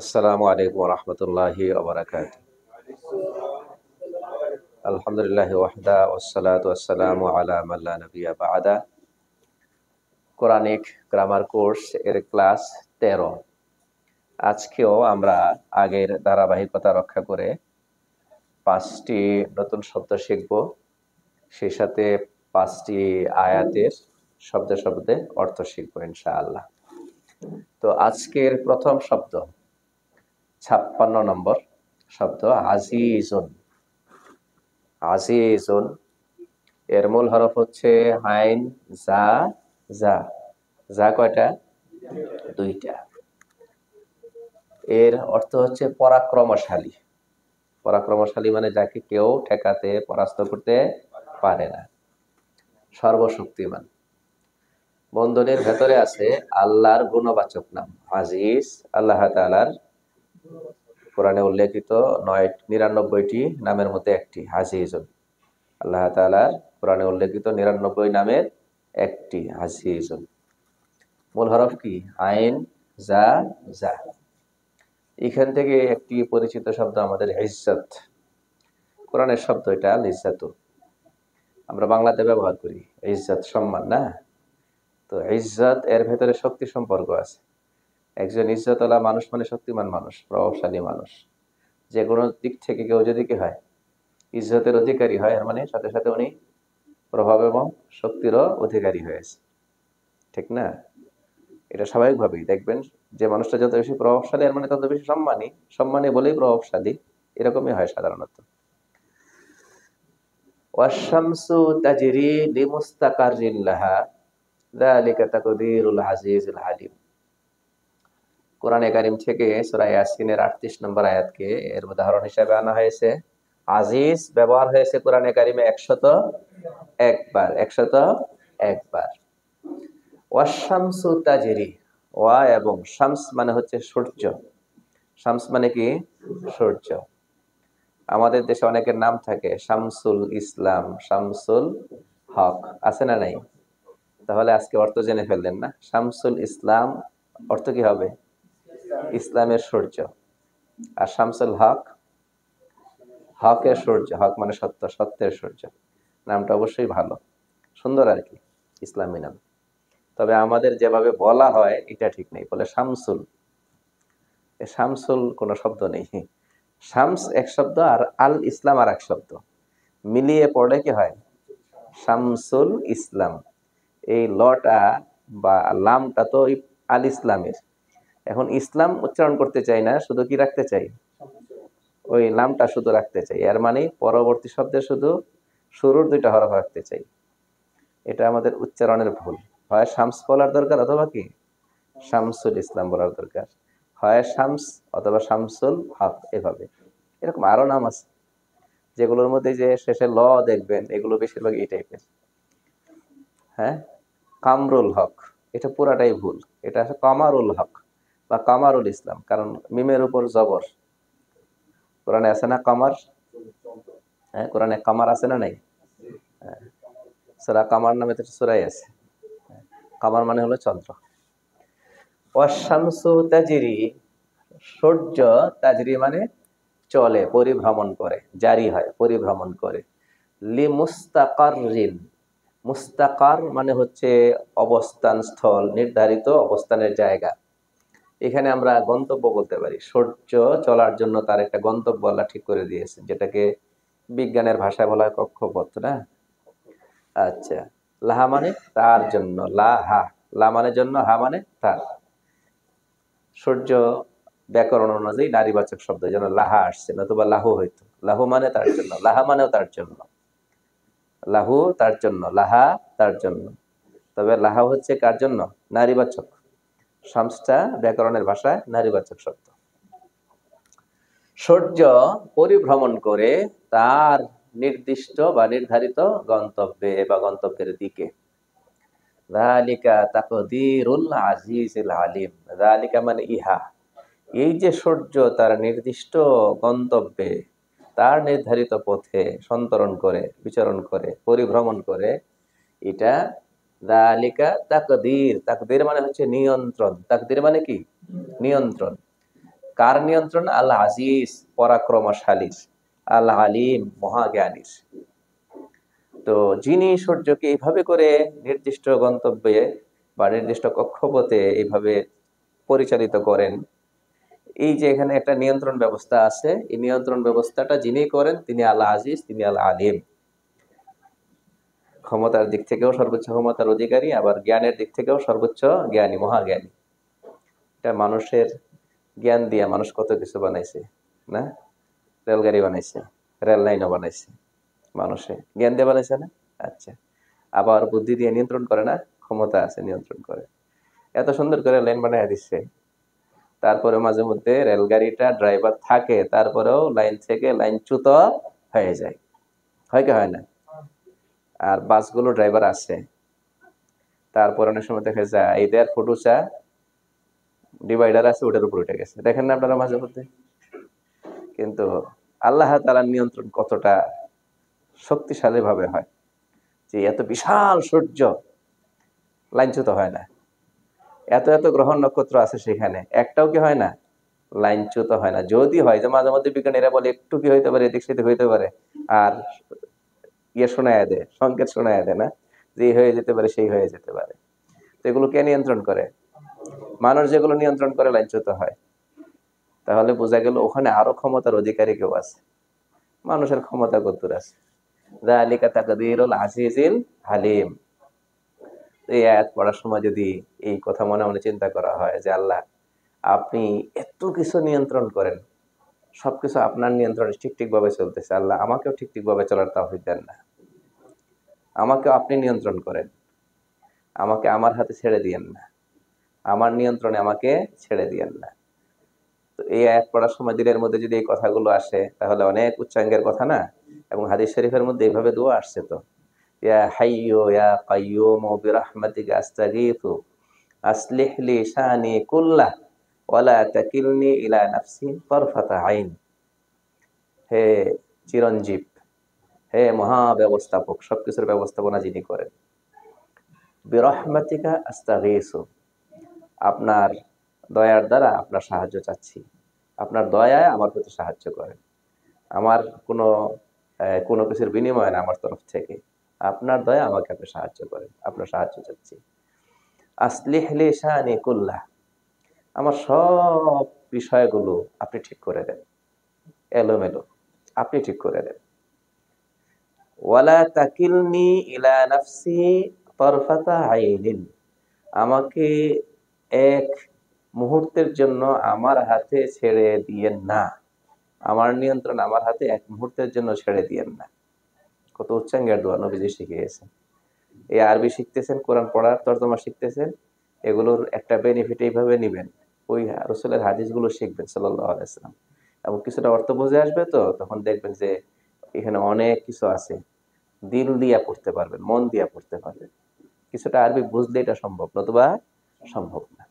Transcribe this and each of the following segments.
আসসালামু আলাইকুম রহমতুল্লাহি ওবরাকাতুহু। আলহামদুলিল্লাহি ওয়াহদা ওয়াসসালাতু ওয়াসসালামু আলা মান লা নাবিয়্যা বা'দা। কোরআনিক গ্রামার কোর্স এর ক্লাস 13। আজকেও আমরা আগের ধারাবাহিকতা রক্ষা করে 5টি নতুন শব্দ শিখব, সেই সাথে 5টি আয়াতের শব্দে শব্দে অর্থ শিখব ইনশাআল্লাহ। তো আজকের প্রথম শব্দ 56 নম্বর শব্দ আজিজুন। আজিজুন এর মূল হরফ হচ্ছে হাইন জা। জা জা কয়টা? দুইটা। এর অর্থ হচ্ছে পরাক্রমশালী। পরাক্রমশালী মানে যাকে কেউ ঠেকাতে পরাস্ত করতে পারে না, সর্বশক্তিমান। বন্ধনের ভেতরে আছে আল্লাহর গুণবাচক নাম আজিজ। আল্লাহ তাআলার কোরআনে উল্লেখিত 99টি নামের মধ্যে একটি আজিজুন। আল্লাহ তাআলার কোরআনে উল্লেখিত 99 নামের একটি আজিজুন। মূল হরফ কি? আইন জা জা। এখান থেকে একটি পরিচিত শব্দ আমাদের ইজ্জত। কোরআনের শব্দ এটা ইজ্জত, আমরা বাংলাতে ব্যবহার করি ইজ্জত, সম্মান না? তো ইজ্জত এর ভেতরে শক্তি সম্পর্ক আছে। একজন ইজ্জতওয়ালা মানুষ মানে শক্তিমান মানুষ, প্রভাবশালী মানুষ। যে কোনো দিক থেকে কেউ যদি কি হয়, ইজ্জতের অধিকারী হয়, এর মানে সাথে সাথে উনি প্রভাব এবং শক্তিরও অধিকারী হয়েছে, ঠিক না? এটা স্বাভাবিকভাবেই দেখবেন যে মানুষটা যত বেশি প্রভাবশালী এর মানে তত বেশি সম্মানী। সম্মানী বলেই প্রভাবশালী, এরকমই হয় সাধারণত। ওয়াশ-শামসু তাজরি লিমুস্তাকাররিন লাহা যালিকা তাকদীরুল আজিজুল হালিম। কোরআনে কারীম থেকে সূরা ইয়াসিনের 38 নম্বর আয়াতকে এর উদাহরণ হিসেবে আনা হয়েছে। আজিজ ব্যবহার হয়েছে কোরআনে কারীমে 101 বার। 101 বার। ওয়াশ-শামসু তাজরি, ওয়া এবং শামস মানে হচ্ছে সূর্য। শামস মানে কি? সূর্য। আমাদের দেশে অনেকের নাম থাকে, শামসুল ইসলাম, শামসুল হক, আছে না নাই? তাহলে আজকে অর্থ জেনে ফেললেন না? শামসুল ইসলাম অর্থ কি হবে? ইসলামের সূর্য। আর শামসুল হক, হকের সূর্য। হক মানে সত্য, সত্যের সূর্য। নামটা অবশ্যই ভালো, সুন্দর আর কি, ইসলামী নাম। তবে আমাদের যেভাবে বলা হয় এটা ঠিক নেই, বলে শামসুল। শামসুল কোনো শব্দ নেই। শামস এক শব্দ আর আল ইসলাম আর এক শব্দ, মিলিয়ে পড়লে কি হয়? শামসুল ইসলাম। এই লটা বা লামটা তো আল ইসলামের। এখন ইসলাম উচ্চারণ করতে চাই না, শুধু কি রাখতে চাই? ওই নামটা শুধু রাখতে চাই। এর মানে পরবর্তী শব্দে শুধু শুরুর দুইটা হরফ রাখতে চাই। এটা আমাদের উচ্চারণের ভুল। হয় শামস বলার দরকার, অথবা কি শামসুল ইসলাম বলার দরকার। হয় শামস অথবা শামসুল হক, এভাবে। এরকম আরো নাম আছে যেগুলোর মধ্যে যে শেষে ল দেখবেন, এগুলো বেশিরভাগ এই টাইপের। হ্যাঁ, কামরুল হক, এটা পুরাটাই ভুল। এটা আছে কামারুল হক বা কামারুল ইসলাম, কারণ মিমের উপর জবর। কোরআনে আছে না কামার? হ্যাঁ, কোরআনে কামার আছে না নাই? হ্যাঁ, সূরা কামার নামে তো সূরাই আছে। কামার মানে হলো চন্দ্র। ওয়াশ-শামসু তাজরি, সূর্য, তাজরি মানে চলে, পরিভ্রমণ করে, জারি হয়, পরিভ্রমণ করে। লিমুস্তাকাররিন, মুস্তাকার মানে হচ্ছে অবস্থান স্থল, নির্ধারিত অবস্থানের জায়গা। এখানে আমরা গন্তব্য বলতে পারি। সূর্য চলার জন্য তার একটা গন্তব্য আল্লাহ ঠিক করে দিয়েছে, যেটাকে বিজ্ঞানের ভাষায় বলা হয় কক্ষপথ, না? আচ্ছা, লাহা মানে তার জন্য, লাহা, লা মানে জন্য, হা মানে তার। সূর্য ব্যাকরণ অনুযায়ী নারীবাচক শব্দ, যেন লাহা আসছে, নতুবা লাহু হইতো। লাহু মানে তার জন্য, লাহা মানেও তার জন্য। লাহু তার জন্য, লাহা তার জন্য। তবে লাহা হচ্ছে কার জন্য? নারীবাচক। শামসটা ব্যাকরণের ভাষায় নারীবাচক শব্দ। সূর্য পরিভ্রমণ করে তার নির্দিষ্ট বা নির্ধারিত গন্তব্যে বা গন্তব্যের দিকে। যালিকা তাকদীরুল আজিজিল আলিম। যালিকা মানে ইহা, এই যে সূর্য তার নির্দিষ্ট গন্তব্যে, তার নির্ধারিত পথে সন্তরণ করে, বিচরণ করে, পরিভ্রমণ করে, এটা যালিকা তাকদীর। তাকদীর মানে হচ্ছে নিয়ন্ত্রণ। তাকদীর মানে কি? নিয়ন্ত্রণ। কার নিয়ন্ত্রণ? আল্লাহ আজিজ, পরাক্রমশালীর, আল্লাহ আলিম, মহাজ্ঞানীর। তো যিনি সূর্যকে এইভাবে করে নির্দিষ্ট গন্তব্যে বা নির্দিষ্ট কক্ষপথে এইভাবে পরিচালিত করেন, এই যে এখানে একটা নিয়ন্ত্রণ ব্যবস্থা আছে, এই নিয়ন্ত্রণ ব্যবস্থাটা যিনি করেন তিনি আল্লাহ আজিজ, তিনি আল্লাহ আলিম। ক্ষমতার দিক থেকেও সর্বোচ্চ ক্ষমতার অধিকারী, আবার জ্ঞানের দিক থেকেও সর্বোচ্চ জ্ঞানী, মহাজ্ঞানী। এটা মানুষের জ্ঞান দিয়ে মানুষ কত কিছু বানাইছে না? রেলগাড়ি বানাইছে, রেল লাইনও বানাইছে, মানুষে জ্ঞান দিয়ে বানাইছে না? আচ্ছা, আবার বুদ্ধি দিয়ে নিয়ন্ত্রণ করে না? ক্ষমতা আছে, নিয়ন্ত্রণ করে। এত সুন্দর করে লাইন বানাই দিচ্ছে, তারপরে মাঝে মধ্যে রেলগাড়িটা ড্রাইভার থাকে, তারপরেও লাইন থেকে লাইনচ্যুত হয়ে যায়, হয় কি হয় না? আর বাসগুলো ড্রাইভার আছে, তারপর অনেক সময় দেখা যায় এদের ফুটুচা ডিভাইডার আছে, ওটার উপর উঠে গেছে, দেখেন না আপনারা মাঝে মধ্যে। কিন্তু আল্লাহ তাআলার নিয়ন্ত্রণ কতটা শক্তিশালী ভাবে হয়, যে এত বিশাল সূর্য লাইনচ্যুত হয় না, এত এত গ্রহ নক্ষত্র আছে, সেখানে একটাও কি হয় না? লাইনচ্যুত হয় না। যদি হয়, যে মাঝে মধ্যে বিজ্ঞানীরা বলে একটু কি হইতে পারে, এদিক সেদিক হইতে পারে, আর ইয়ে শোনায় দেয়, সংকেত শোনায় দেয় না, যে হয়ে যেতে পারে, সেই হয়ে যেতে পারে। তো এগুলো কে নিয়ন্ত্রণ করে? মানুষ যেগুলো নিয়ন্ত্রণ করে লাইনচ্যুত হয়। তাহলে বোঝা গেল ওখানে আরো ক্ষমতার অধিকারী কেউ আছে। মানুষের ক্ষমতা কতদূর আছে? যালিকা তাকদীরুল আজিজিল হালিম। এই আয়াত পড়ার সময় যদি এই কথা মনে মনে চিন্তা করা হয়, যে আল্লাহ আপনি এত কিছু নিয়ন্ত্রণ করেন, সবকিছু আপনার নিয়ন্ত্রণে ঠিক ভাবে চলতেছে, আল্লাহ আমাকেও ঠিক ভাবে চলার তৌফিক দেন না, আমাকেও আপনি নিয়ন্ত্রণ করেন, আমাকে আমার হাতে ছেড়ে দিয়েন না, আমার নিয়ন্ত্রণে আমাকে ছেড়ে দিয়েন না। তো এই আয়াত পড়ার সময় দিলের মধ্যে যদি এই কথাগুলো আসে, তাহলে অনেক উচ্চাঙ্গের কথা না? এবং হাদিস শরীফের মধ্যে এইভাবে দোয়া আসছে তো, ইয়া হাইয়্যু ইয়া কাইয়্যুমু বিরহমাতিকা আস্তাগীথু আসলিহ লি শানি কুল্লাহ ওয়ালা তাকিলনি ইলা নাফসি তারফাতা আইন। হে চিরঞ্জীব, হে মহা ব্যবস্থাপক, সবকিছুর ব্যবস্থাপনা যিনি করেন, বিরহমাতিকা আস্তাগীথু, আপনার দয়ার দ্বারা আপনার সাহায্য চাচ্ছি, আপনার দয়ায় আমার প্রতি সাহায্য করেন, আমার কোনো কোনো কিছুর বিনিময় না, আমার তরফ থেকে আপনার দয়া, আমাকে আপনি সাহায্য করেন, আপনার সাহায্য চাচ্ছি। আসলিহ লি শানি কুল্লাহ, আমার সব বিষয়গুলো আপনি ঠিক করে দেন, এলোমেলো আপনি ঠিক করে দেন। ওয়ালা তাকিলনি ইলা নাফসি তরফাতা আইনিন, আমাকে এক মুহূর্তের জন্য আমার হাতে ছেড়ে দিয়েন না, আমার নিয়ন্ত্রণ আমার হাতে এক মুহূর্তের জন্য ছেড়ে দিয়েন না। কত উচ্চাঙ্গের দোয়া নবীজি শিখিয়েছেন। এই আরবি শিখতেছেন, কোরআন পড়ার তর্জমা শিখতেছেন, এগুলোর একটা বেনিফিট এইভাবে নিবেন, ওই রাসূলের হাদিসগুলো শিখবেন সাল্লাল্লাহু আলাইহি ওয়াসাল্লাম, এবং কিছুটা অর্থ বুঝে আসবে, তো তখন দেখবেন যে এখানে অনেক কিছু আছে, দিল দিয়া পড়তে পারবেন, মন দিয়া পড়তে পারবেন। কিছুটা আরবি বুঝলে এটা সম্ভব, নতুবা সম্ভব না।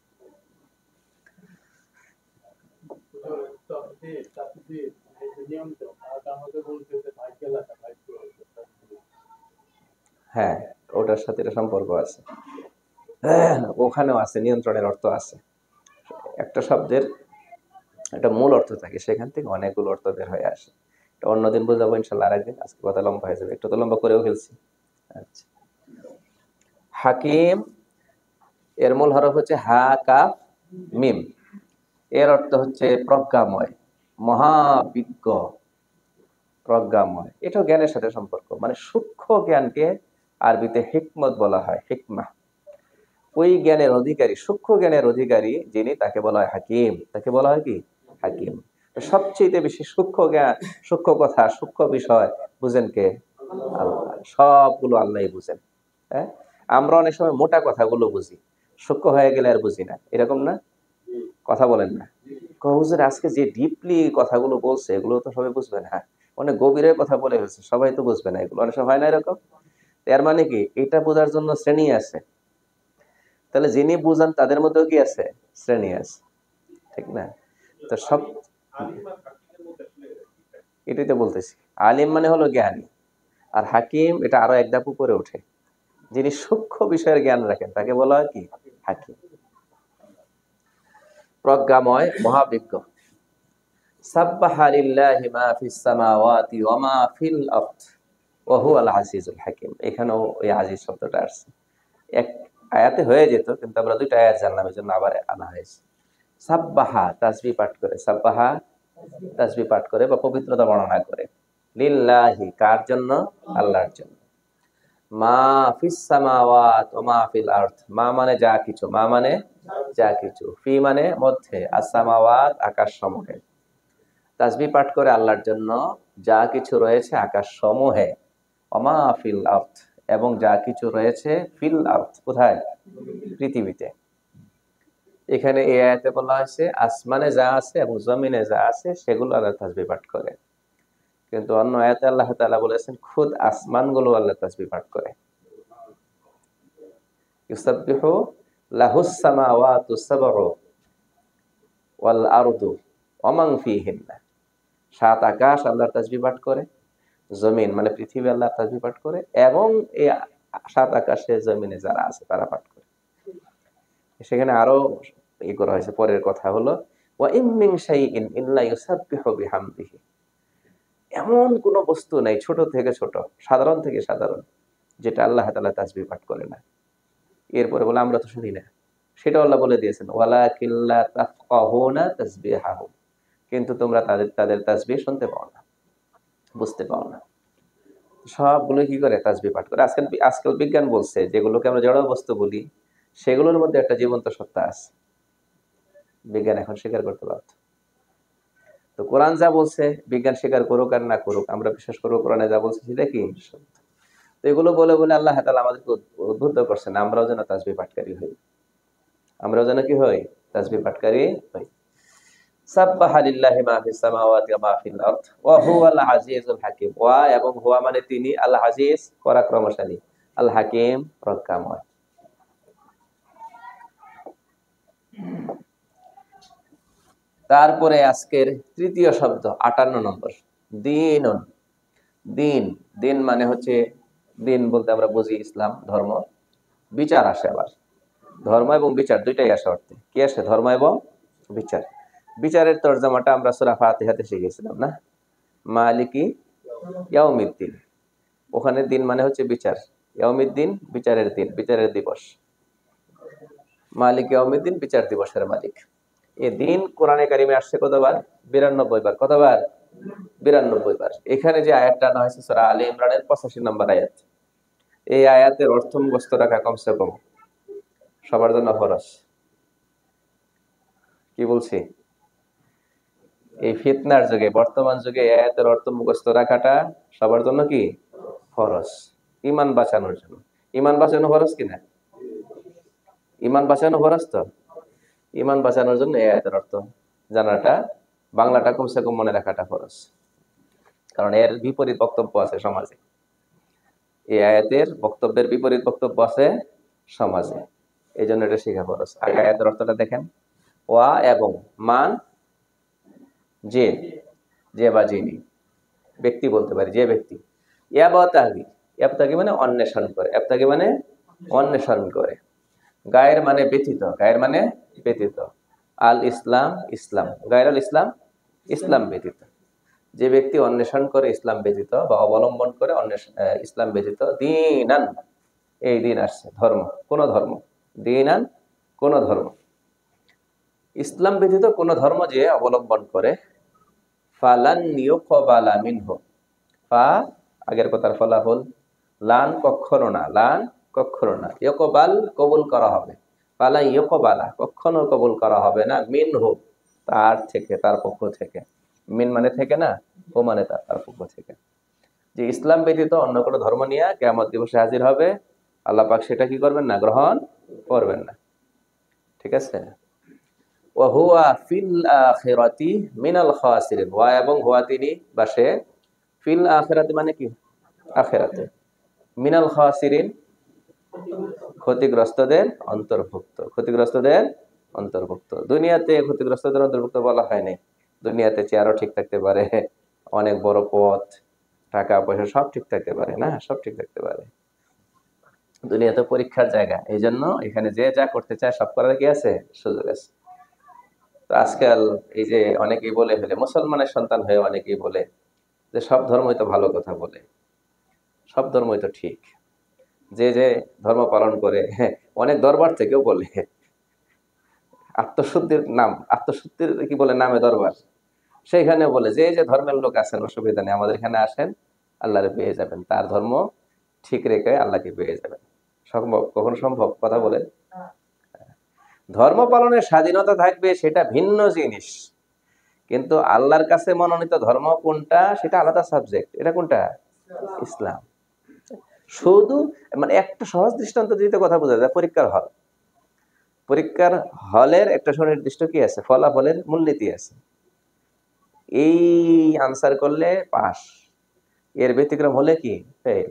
হ্যাঁ, ওটার সাথে এটা সম্পর্ক আছে। ওখানেও আছে, নিয়ন্ত্রণের অর্থ আছে। একটা শব্দের একটা মূল অর্থ থাকে, সেখান থেকে অনেকগুলো অর্থ বের হয়ে আসে। এটা অন্যদিন বোঝাবো ইনশাল্লাহ, আরেকদিন। আজকে কথা লম্বা হয়ে যাবে, একটু তো লম্বা করেও ফেলছি। আচ্ছা, হাকিম এর মূল হরফ হচ্ছে হা কাফ মিম। এর অর্থ হচ্ছে প্রজ্ঞাময়, মহাবিজ্ঞ, প্রজ্ঞাময়। এটাও জ্ঞানের সাথে সম্পর্ক, মানে সূক্ষ্ম জ্ঞানকে আরবিতে হিকমত বলা হয়, হিকমা। ওই জ্ঞানের অধিকারী, সূক্ষ্ম জ্ঞানের অধিকারী যিনি, তাকে বলা হয় হাকিম। তাকে বলা হয় কি? হাকিম। সবচেয়ে বেশি সূক্ষ্ম জ্ঞান, সূক্ষ্ম কথা, সূক্ষ্ম বিষয় বুঝেন কে? আল্লাহ। সবগুলো আল্লাহই বুঝেন। হ্যাঁ, আমরা অনেক সময় মোটা কথাগুলো বুঝি, সূক্ষ্ম হয়ে গেলে আর বুঝি না, এরকম না? কথা বলেন না? হুজুর আজকে যে ডিপলি কথাগুলো বলছে, এগুলো তো সবাই বুঝবে না। হ্যাঁ, অনেক গভীরে কথা বলে হয়েছে, সবাই তো বুঝবে না এগুলো, অনেক সময় হয় না এরকম? এর মানে কি, এটা বোঝার জন্য শ্রেণী আছে। তাহলে যিনি বুঝান তাদের মধ্যেও কি আছে? শ্রেণী আছে, ঠিক না? তো সব, এটাই তো বলতেছি। আলিম মানে হলো জ্ঞানী, আর হাকিম এটা আরো এক ধাপ উপরে ওঠে। যিনি সূক্ষ্ম বিষয়ের জ্ঞান রাখেন তাকে বলা হয় কি? হাকিম। প্রজ্ঞাময়, মহাবিজ্ঞ। সাব্বাহা লিল্লাহি মা ফিস সামাওয়াতি ওয়া মা ফিল আরদ ওয়া হুয়াল আজিজুল হাকিম। এখানেও ওই আজিজ শব্দটা আসছে। এক আয়াতে হয়ে যেত, কিন্তু আমরা দুইটা আয়াত জানলাম, এজন্য আবার আনা হয়েছে। সাব্বাহা তাসবিহ পাঠ করে, সাব্বাহা তাসবিহ পাঠ করে বা পবিত্রতা বর্ণনা করে। লিল্লাহি কার জন্য? আল্লাহর জন্য। মা ফিস সামাওয়াত ওয়া মা ফিল আরদ, মা মানে যা কিছু, মা মানে যা কিছু, ফি মানে মধ্যে, আস সামাওয়াত আকাশ সমূহে। তাসবিহ পাঠ করে আল্লাহর জন্য যা কিছু রয়েছে আকাশ সমূহে, ওয়া মা ফিল আরদ এবং যা কিছু রয়েছে ফিল আরদ কোথায়? পৃথিবীতে। এখানে এই আয়াতে বলা হয়েছে আসমানে যা আছে এবং জমিনে যা আছে সেগুলো আল্লাহ তাসবিহ পাঠ করে, কিন্তু অন্য আয়াতে আল্লাহ তাআলা বলেছেন খুদ আসমানগুলো আল্লাহ তাসবিহ পাঠ করে। ইউসাব্বিহু লাহুস সামাওয়াতু সাবউ ওয়াল আরদু ওয়া মান ফিহিন্না, সাত আকাশ আল্লাহর তাসবিহ পাঠ করে, জমিন মানে পৃথিবী আল্লাহর তাসবিহ পাঠ করে, এবং এই সাত আকাশে জমিনে যারা আছে তারা পাঠ করে। সেখানে আরো করা হয়েছে, পরের কথা হলো ওয়া ইম মিন শাইইন ইল্লা ইউসাব্বিহু বিহামদিহি, এমন কোন বস্তু নাই ছোট থেকে ছোট, সাধারণ থেকে সাধারণ, যেটা আল্লাহ তাআলা তাসবিহ পাঠ করে না। এরপরে বলে আমরা তো শুনি না, সেটা আল্লাহ বলে দিয়েছেন ওয়ালাকিন লা তাফকাহুনা তাসবিহাহুম, কিন্তু তোমরা তাদের তাদের তাসবিহ শুনতে পাও না, বুঝতে পাও না। সবগুলো কি করে? তাসবিহ পাঠ করে। আজকাল বিজ্ঞান বলছে যেগুলোকে আমরা জড় বস্তু বলি সেগুলোর মধ্যে একটা জীবন্ত সত্তা আছে, বিজ্ঞান এখন স্বীকার করতে বাধ্য। তো কোরআন যা বলছে, বিজ্ঞান স্বীকার করুক আর না করুক, আমরা বিশ্বাস করবো কোরআনে যা বলছে সেটা কি সত্য। তো এগুলো বলে বলে আল্লাহ তাআলা আমাদেরকে উদ্বুদ্ধ করছেন আমরাও যেন তাসবিহ পাঠকারী হই, আমরাও যেন কি হই? তাসবিহ পাঠকারী হই। সাব্বাহা লিল্লাহি মা ফিস সামাওয়াতি ওয়া মা ফিল আরদ ওয়া হুয়াল আজিজুল হাকিম। ওয়া এবং হুয়া মানে তিনি, আল আজিজ পরাক্রমশালী, আল হাকিম প্রজ্ঞাময়। তারপরে আজকের তৃতীয় শব্দ 58 নম্বর, দীনুন। দিন, দিন মানে হচ্ছে, দিন বলতে আমরা বুঝি ইসলাম ধর্ম, বিচার আসে আবার, ধর্ম এবং বিচার দুইটাই আসে অর্থে। কি আসে? ধর্ম এবং বিচার। বিচারের তরজমাটা আমরা সূরা ফাতিহাতে শিখেছিলাম না? মালিকি ইয়াউমিদ্দিন, ওখানে দিন মানে হচ্ছে বিচার, ইয়াউমিদ্দিন বিচারের দিন, বিচারের দিবস। মালিক ইয়াউমিদ্দিন বিচার দিবসের মালিক। এই দিন কোরআনে কারিমে আসছে কতবার? 92 বার। কতবার? 92 বার। এখানে যে আয়াতটা আনা হয়েছে সূরা আলে ইমরানের 85 নম্বর আয়াত, এই আয়াতের অর্থ মুখস্থ রাখা কমসে কম সবার জন্য ফরজ। কি বলছি? এই ফিতনার যুগে, বর্তমান যুগে এই আয়াতের অর্থ মুখস্থ রাখাটা সবার জন্য কি? ফরজ। ঈমান বাঁচানোর জন্য। ঈমান বাঁচানো ফরজ কিনা? ঈমান বাঁচানো ফরজ তো। ঈমান বাঁচানোর জন্য এই আয়াতের অর্থ জানাটা, বাংলাটা কমসে কম মনে রাখাটা ফরজ, কারণ এর বিপরীত বক্তব্য আছে সমাজে। এই আয়াতের বক্তব্যের বিপরীত বক্তব্য আছে সমাজে, এই জন্য এটা শেখা ফরজ। আগে আয়াতের অর্থটা দেখেন। ওয়া এবং, মান যে, যে বা যিনি, ব্যক্তি বলতে পারি, যে ব্যক্তি। ইয়াবতাগি, ইয়াবতাগি মানে অন্বেষণ করে, ইয়াবতাগি মানে অন্বেষণ করে। গায়ের মানে ব্যতীত, গায়ের মানে ব্যতীত। আল ইসলাম, ইসলাম। গায়ের আল ইসলাম, ইসলাম ব্যতীত। যে ব্যক্তি অন্বেষণ করে ইসলাম ব্যতীত বা অবলম্বন করে ইসলাম ব্যতীত, দীনান, এই দিন আসছে ধর্ম, কোন ধর্ম, দীনান কোন ধর্ম, ইসলাম ব্যতীত কোন ধর্ম যে অবলম্বন করে, ফালান ইউকবালা মিনহু, ফা আগের কথার ফলাফল, লান কখনো না, লান কখনো না, ইউকবাল কবুল করা হবে, ফালা ইউকবালা কখনো কবুল করা হবে না, মিনহু তার থেকে, তার পক্ষ থেকে। মিন মানে থেকে না, ও মানে তার পক্ষ থেকে। যে ইসলাম ব্যতীত অন্য কোনো ধর্ম নিয়ে কিয়ামত দিবসে হাজির হবে, আল্লাহ পাক সেটা কি করবেন না? গ্রহণ করবেন না। ঠিক আছে? ওয়া হুয়া ফিল আখিরাতি মিনাল খাসিরিন। ওয়া এবং হুয়া তিনি বা সে, ফিল আখিরাতি মানে কি? আখিরাতে, মিনাল খাসিরিন ক্ষতিগ্রস্তদের অন্তর্ভুক্ত, ক্ষতিগ্রস্তদের অন্তর্ভুক্ত। দুনিয়াতে ক্ষতিগ্রস্তদের অন্তর্ভুক্ত বলা হয় নাই। দুনিয়াতে চেয়ারও ঠিক থাকতে পারে, অনেক বড় পথ, টাকা পয়সা সব ঠিক থাকতে পারে না, সব ঠিক থাকতে পারে। দুনিয়া তো পরীক্ষার জায়গা, এই জন্য এখানে যে যা করতে চায় সব করার কি আছে? সুযোগ আছে। তো আজকাল এই যে অনেকেই বলে ফেলে, মুসলমানের সন্তান হয়ে অনেকেই বলে যে সব ধর্মই তো ভালো কথা বলে, সব ধর্মই তো ঠিক, যে যে ধর্ম পালন করে, হ্যাঁ, অনেক দরবার থেকেও বলে, আত্মশুদ্ধির নাম, আত্মশুদ্ধির কি বলে নামে দরবার, সেইখানে বলে যে এই যে ধর্মের লোক আছেন অসুবিধা নেই, আমাদের এখানে আসেন, আল্লাহরে পেয়ে যাবেন, তার ধর্ম ঠিক রেখে আল্লাহকে পেয়ে যাবেন। সম্ভব? কখন সম্ভব? কথা বলেন। ধর্ম পালনের স্বাধীনতা থাকবে, সেটা ভিন্ন জিনিস, কিন্তু আল্লাহর কাছে মনোনীত ধর্ম কোনটা সেটা আলাদা সাবজেক্ট। এটা কোনটা? ইসলাম। শুধু মানে একটা সহজ দৃষ্টান্ত দিতে কথা বোঝা যায়, পরীক্ষার হল। পরীক্ষার হলের একটা সুনির্দিষ্ট কি আছে, ফলাফলের মূলনীতি আছে। এই আনসার করলে পাস, এর ব্যতিক্রম হলে কি ফেল।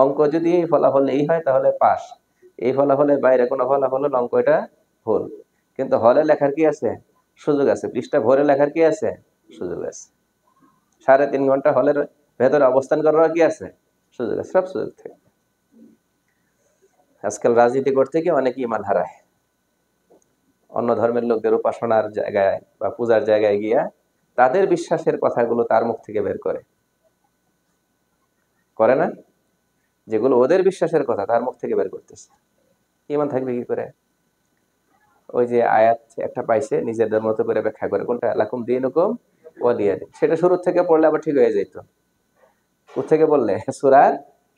অঙ্ক যদি ফলাফল এই হয় তাহলে পাস, এই ফলাফলের বাইরে কোনো ফলাফল হলে অঙ্ক এটা ভুল। কিন্তু হলে লেখার কি আছে, সুযোগ আছে। পৃষ্ঠা ভরে লেখার কি আছে, সুযোগ আছে। 3.5 ঘন্টা হলের ভেতরে অবস্থান করার কি আছে, সুযোগ আছে। সব সুযোগ থাকে। আজকাল রাজনীতি করতে গিয়ে অনেকে ইমান হারায়, অন্য ধর্মের লোকদের উপাসনার জায়গায় বা পূজার জায়গায় গিয়া তাদের বিশ্বাসের কথাগুলো তার মুখ থেকে বের করে, করে না? যেগুলো ওদের বিশ্বাসের কথা তার মুখ থেকে বের করতেছে, ইমান থাকবে কি করে? ওই যে আয়াত একটা পাইছে, নিজেদের মতো করে ব্যাখ্যা করে, কোনটা লাকুম দীনুকুম ওয়ালিয়া দিন, সেটা শুরু থেকে পড়লে আবার ঠিক হয়ে যেত। থেকে বললে সূরার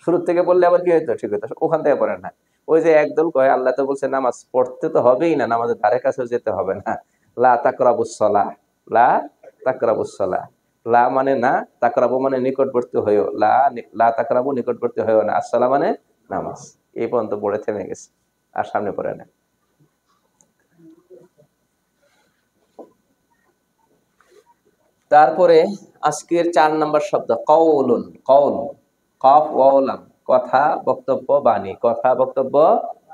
শুরু থেকে বললে আবার কি হইতো, ঠিক হইতো। ওখান থেকে পড়ে না। ওই যে একদল কয় আল্লাহ তো বলছে নামাজ পড়তে তো হবেই না, নামাজের ধারে কাছেও যেতে হবে না। লা তাকরাবুস সালাহ, লা তাকরাবুস সালাহ, লা মানে না, তাকরাবু মানে নিকটবর্তী হইও, লা তাকরাবু নিকটবর্তী হইও না, আসসালাহ মানে নামাজ। এই পর্যন্ত পড়ে থেমে গেছে, আর সামনে পড়ে না। তারপরে আজকের 4 নম্বর শব্দ কওলুন, কওল, কফ ওয়াও লাম, কথা, বক্তব্য, বাণী, কথা, বক্তব্য,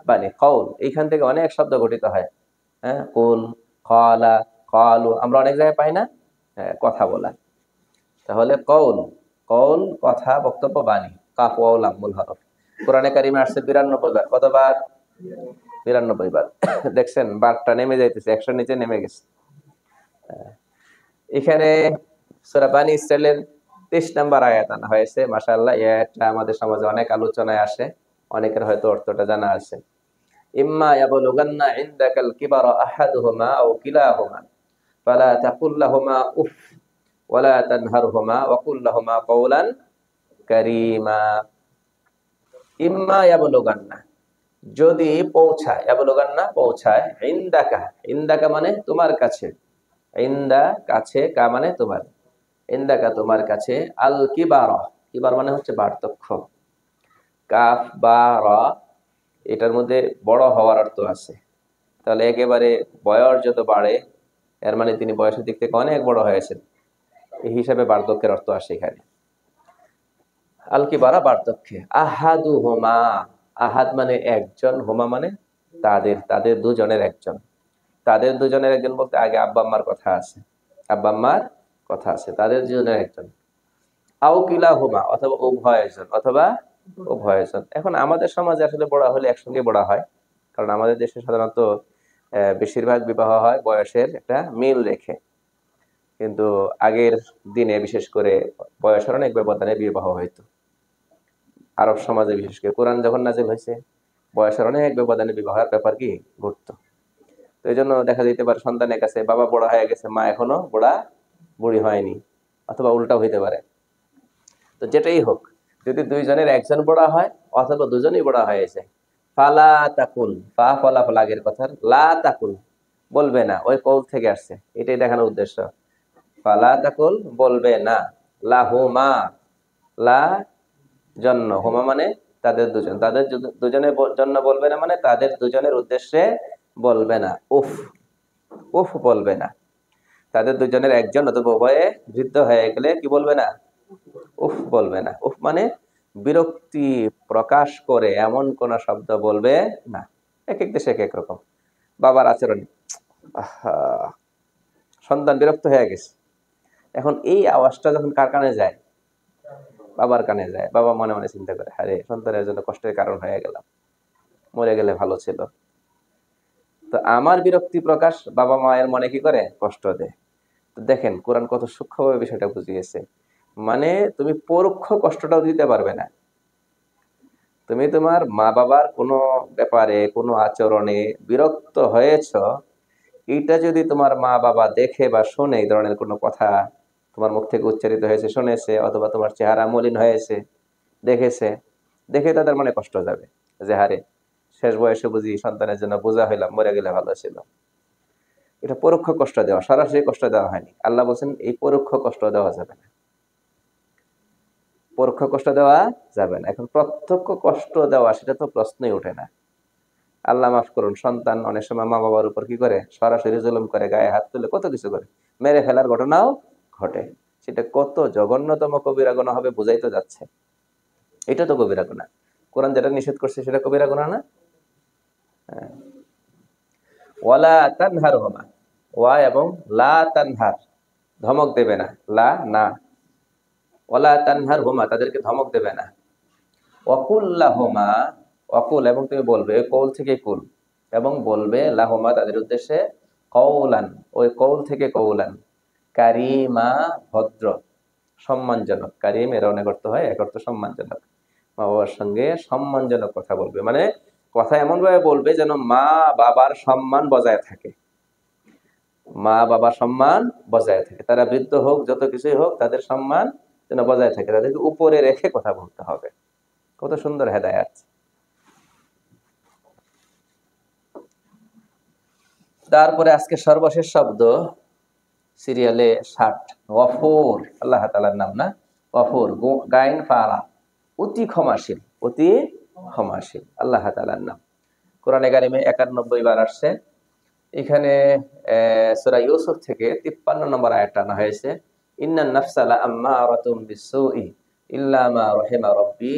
বাণী, কওল। এইখান থেকে অনেক শব্দ গঠিত হয়। হ্যাঁ, কুল, ক্বালা, ক্বালু, আমরা অনেক জায়গায় পাই না? হ্যাঁ, কথা বলা। তাহলে কওল, কওল, কথা, বক্তব্য, বাণী, কাফ ওয়াও লাম মূল হরফ। কোরআনে কারিমে আসছে 92 বার। কতবার? 92 বার। দেখছেন বারটা নেমে যাইতেছে, 100 নিচে নেমে গেছে। এখানে সূরা বানী ইসরাইলের 23 নম্বর আয়াত আনা হয়েছে। মাশাআল্লাহ, এই আয়াতটা আমাদের সমাজে অনেক আলোচনায় আসে, অনেকের হয়তো অর্থটা জানা আছে। ইম্মা ইয়াবলুগান্না ইনদাকাল কিবারা আহাদুহুমা আও কিলাহুমা ফালা তাকুল লাহুমা উফ ওয়ালা তানহারহুমা ওয়া কুল লাহুমা কাওলান কারীমা। ইম্মা ইয়াবলুগান্না, যদি পৌঁছায়, ইয়াবলুগান্না পৌঁছায়, ইনদাকা, ইনদাকা মানে তোমার কাছে, ইন্দা কাছে, কা মানে তোমার, ইন্দাকা তোমার কাছে, আল কিবার, কিবার মানে হচ্ছে বার্ধক্য, কাফ বা র, এটার মধ্যে বড় হওয়ার অর্থ আছে। তাহলে একেবারে বয়স যত বাড়ে, এর মানে তিনি বয়সের দিক থেকে অনেক বড় হয়েছেন, এই হিসাবে বার্ধক্যের অর্থ আসে এখানে। আল কিবারা বার্ধক্যে, আহাদু হোমা, আহাদ মানে একজন, হোমা মানে তাদের, তাদের দুজনের একজন। তাদের দুজনের একজন বলতে আগে আব্বা আম্মার কথা আছে, আব্বা আম্মার কথা আছে, তাদের দুজনের একজন। আও কিলা হুমা, অথবা উভয়জন, অথবা উভয়জন। এখন আমাদের সমাজে আসলে বড়া হলে একসঙ্গে বড়া হয়, কারণ আমাদের দেশে সাধারণত বেশিরভাগ বিবাহ হয় বয়সের একটা মিল রেখে। কিন্তু আগের দিনে বিশেষ করে বয়সের অনেক ব্যবধানে বিবাহ হইতো। আরব সমাজে বিশেষ করে কোরআন যখন নাজিল হয়েছে, বয়সের অনেক ব্যবধানে বিবাহের ব্যাপার কি ঘটতো। তো এই জন্য দেখা যেতে পারে সন্তানের কাছে বাবা বড় হয়ে গেছে, মা এখনো বুড়ি হয়নি, অথবা উল্টা হইতে পারে। তো যেটাই হোক, যদি দুইজনের একজন বড় হয় অথবা দুজনই বড় হয়েছে, ফালা তাকুল, ফা ফলাফল আগের কথার, লা তাকুল বলবে না, ওই কৌল থেকে আসছে, এটাই দেখানোর উদ্দেশ্য। ফালা তাকুল বলবে না, লাহুমা, লা জন্য, হুমা মানে তাদের দুজন, তাদের দুজনের জন্য বলবে না মানে তাদের দুজনের উদ্দেশ্যে বলবে না, উফ, উফ বলবে না। তাদের দুজনের একজন অথবা উভয়ে বৃদ্ধ হয়ে গেলে কি বলবে না, উফ বলবে না। উফ মানে বিরক্তি প্রকাশ করে এমন কোন শব্দ বলবে না। এক এক দেশে এক এক রকম। বাবার আচরণ, সন্তান বিরক্ত হয়ে গেছে, এখন এই আওয়াজটা যখন কার কানে যায়, বাবার কানে যায়, বাবা মনে মনে চিন্তা করে, আরে সন্তানের জন্য কষ্টের কারণ হয়ে গেলাম, মরে গেলে ভালো ছিল। তো আমার বিরক্তি প্রকাশ বাবা মায়ের মনে কি করে, কষ্ট দেয়। তো দেখেন কোরআন কত সূক্ষ্মভাবে বিষয়টা বুঝিয়েছে। মানে তুমি পরোক্ষ কষ্টটাও দিতে পারবে না। তুমি তোমার মা বাবার কোনো ব্যাপারে, কোনো আচরণে বিরক্ত হয়েছ, এইটা যদি তোমার মা বাবা দেখে বা শোনে, এই ধরনের কোনো কথা তোমার মুখ থেকে উচ্চারিত হয়েছে, শুনেছে, অথবা তোমার চেহারা মলিন হয়েছে, দেখেছে, দেখে তাদের মনে কষ্ট যাবে যে হারে শেষ বয়সে বুঝি সন্তানের জন্য বোঝা হইলাম, মরে গেলে ভালো ছিল। এটা পরোক্ষ কষ্ট দেওয়া, সরাসরি কষ্ট দেওয়া হয়নি। আল্লাহ বলছেন এই পরোক্ষ কষ্ট দেওয়া যাবে না, পরোক্ষ কষ্ট দেওয়া যাবে না। এখন প্রত্যক্ষ কষ্ট দেওয়া, সেটা তো প্রশ্নই ওঠে না। আল্লাহ মাফ করুন, সন্তান অনেক সময় মা বাবার উপর কি করে, সরাসরি জুলুম করে, গায়ে হাত তুলে কত কিছু করে, মেরে ফেলার ঘটনাও ঘটে। সেটা কত জঘন্যতম কবিরা গুনাহ হবে বোঝাই তো যাচ্ছে। এটা তো কবিরা গুনাহ। কোরআন যেটা নিষেধ করছে সেটা কবিরা গুনাহ না? হ্যাঁ। ওয়ালা তানহারহুমা, ওয়া এবং লা তানহার, ধমক দেবে না, লা না, ওয়ালা তানহারহুমা, তাদেরকে ধমক দেবে না। ওয়াকুল লাহুমা, ওয়াকুল এবং তুমি বলবে, কৌল থেকে কুল, এবং বলবে লাহুমা তাদের উদ্দেশ্যে, কৌলান, ওই কৌল থেকে কৌলান, কারিমা, ভদ্র, সম্মানজনক। কারিম এর অনেক অর্থ হয়, এক অর্থ সম্মানজনক। মা বাবার সঙ্গে সম্মানজনক কথা বলবে, মানে কথা এমন ভাবে বলবে যেন মা বাবার সম্মান বজায় থাকে, মা বাবার সম্মান বজায় থাকে। তারা বৃদ্ধ হোক, যত কিছুই হোক, তাদের সম্মান যেন বজায় থাকে, তাদেরকে উপরে রেখে কথা বলতে হবে। কত সুন্দর হেদায়াত। তারপরে আজকে সর্বশেষ শব্দ সিরিয়ালে 60, গফুর, আল্লাহ তাআলার নাম না, গফুর, গাইন ফারা, অতি ক্ষমাশীল, অতি ক্ষমাশীল আল্লাহ তাআলার নাম। কোরআনে কারিমে 91 বার আসছে। এখানে সূরা ইউসুফ থেকে 53 নম্বর আয়াত আনা হয়েছে, ইন্নান নাফসা লাআম্মারাতুম বিসসুই ইল্লা মা রাহিমা রাব্বি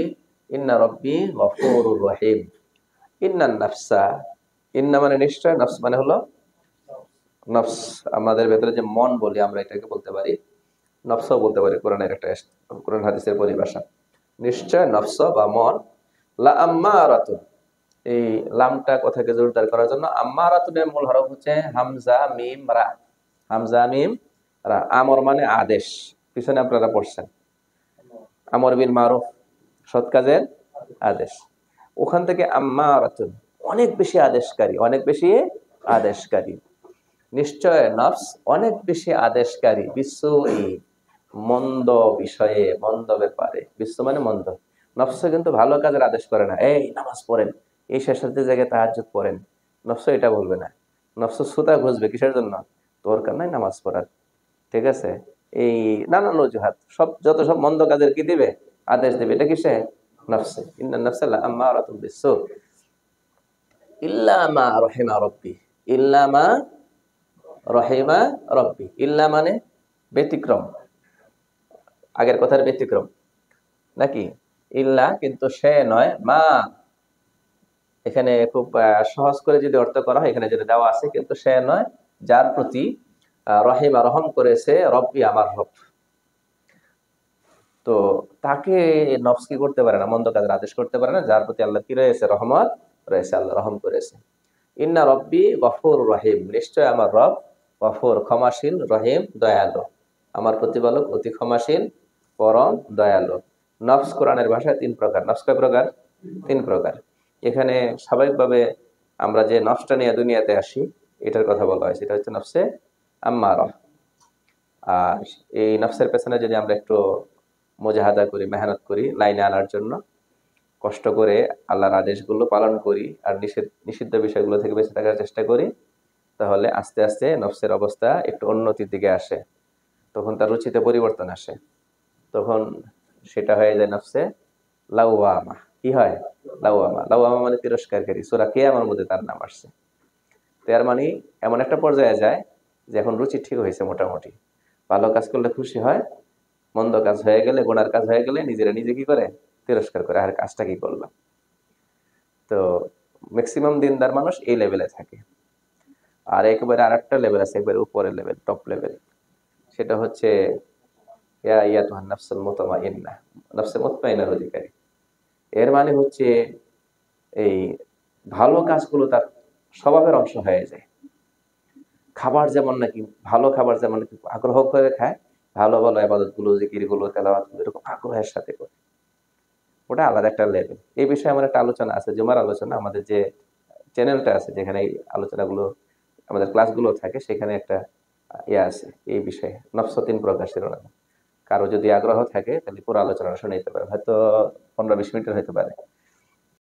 ইন্না রাব্বি গফুরুর রহিম। ইন্নান নাফসা, ইন্না মানে নিশ্চয়, নফস মানে হলো নফস, আমাদের ভেতরে যে মন বলি আমরা, এটাকে বলতে পারি, নফসও বলতে পারি, কোরআনের একটা, কোরআন হাদিসের পরিভাষা। নিশ্চয় নফস বা মন, লা আম্মারাতুন, এই লামটা কথাকে জোরদার করার জন্য, আম্মারাতুনের মূল হরফ হচ্ছে হামজা মিম রা, হামজা মিম রা। আমর মানে আদেশ, পিছনে আপনারা পড়ছেন, আমর বিল মারুফ, সৎ কাজের আদেশ। ওখান থেকে আম্মারাতুন, অনেক বেশি আদেশকারী, অনেক বেশি আদেশকারী। নিশ্চয় নফস অনেক বেশি আদেশকারী, বিশ্ব এই মন্দ বিষয়ে, মন্দ ব্যাপারে। বিশ্ব মানে মন্দ। নফস কিন্তু ভালো কাজের আদেশ করে না, এই নামাজ পড়েন, এই শেষের জায়গায় তাহাজ্জুদ পড়েন, নফস এটা বলবে না। নফস সুতা খুঁজবে কিসের জন্য, দরকার নাই নামাজ পড়ার, ঠিক আছে, এই নানান অজুহাত, যত সব মন্দ কাজের কি দিবে, আদেশ দিবে। এটা কিসে, নফসে। ইন্নান নাফসা লাআম্মারাতুম বিসসু ইল্লা মা রাহিমা রাব্বি, ইল্লা মা রহিমা রব্বি। ইল্লা মানে ব্যতিক্রম, আগের কথার ব্যতিক্রম নাকি, ইল্লা কিন্তু সে নয়, মা এখানে খুব সহজ করে যদি অর্থ করা হয়, এখানে যেটা দেওয়া আছে, কিন্তু সে নয় যার প্রতি রহিমা রহম করেছে রব্বি আমার রব। তো তাকে নফস কি করতে পারে না, মন্দ কাজের আদেশ করতে পারে না, যার প্রতি আল্লাহ কি রয়েছে, রহমত রয়েছে, আল্লাহ রহম করেছে। ইন্না রব্বি গফুর রহিম, নিশ্চয় আমার রব গফুর ক্ষমাশীল, রহিম দয়ালু, আমার প্রতিপালক অতি ক্ষমাশীল, পরম দয়ালু। নফস কোরআনের ভাষায় 3 প্রকার। নফস কয় প্রকার? 3 প্রকার। এখানে স্বাভাবিকভাবে আমরা যে নফসটা নিয়ে দুনিয়াতে আসি, এটার কথা বলা হয়েছে, এটা হচ্ছে নফসে আম্মারা। আর এই নফসের পেছনে যদি আমরা একটু মুজাহাদা করি, মেহনত করি লাইনে আনার জন্য, কষ্ট করে আল্লাহর আদেশগুলো পালন করি, আর নিষিদ্ধ বিষয়গুলো থেকে বেঁচে থাকার চেষ্টা করি, তাহলে আস্তে আস্তে নফসের অবস্থা একটু উন্নতির দিকে আসে। তখন তার রুচিতে পরিবর্তন আসে, তখন সেটা হয়ে যায় নফসে লাওয়ামা। কি হয়? লাওয়ামা। লাওয়ামা মানে তিরস্কারকারী। সূরা কিয়ামার মধ্যে তার নাম আসছে। তার মানে এমন একটা পর্যায়ে যায় যে এখন রুচি ঠিক হয়েছে, মোটামুটি ভালো কাজ করলে খুশি হয়, মন্দ কাজ হয়ে গেলে, গুনার কাজ হয়ে গেলে নিজেরা নিজে কি করে, তিরস্কার করে, আর কাজটা কি করলাম। তো ম্যাক্সিমাম দিনদার মানুষ এই লেভেলে থাকে। আর একেবারে আর একটা লেভেল আছে, একবারে উপরের লেভেল, টপ লেভেল, সেটা হচ্ছে ইয়া আইয়াতুহান নাফসুল মুতমাইন্নাহ, নফসে মুতমাইন্নার অধিকারী। এর মানে হচ্ছে এই ভালো কাজগুলো তার স্বভাবের অংশ হয়ে যায়। খাবার যেমন নাকি ভালো খাবার যেমন নাকি আগ্রহ করে খায়, ভালো ভালো ইবাদত গুলো, জিকির গুলো, তেলাওয়াত গুলো এরকম আগ্রহের সাথে করে, ওটা আলাদা একটা লেভেল। এই বিষয়ে আমার একটা আলোচনা আছে, জুমার আলোচনা, আমাদের যে চ্যানেলটা আছে যেখানে এই আলোচনাগুলো, আমাদের ক্লাসগুলো থাকে, সেখানে একটা ইয়ে আছে এই বিষয়ে, নফস ৩ প্রকার শিরোনাম। কারো যদি আগ্রহ থাকে তাহলে পুরো আলোচনা শুনে নিতে পারে, হয়তো 15-20 মিনিটের হতে পারে।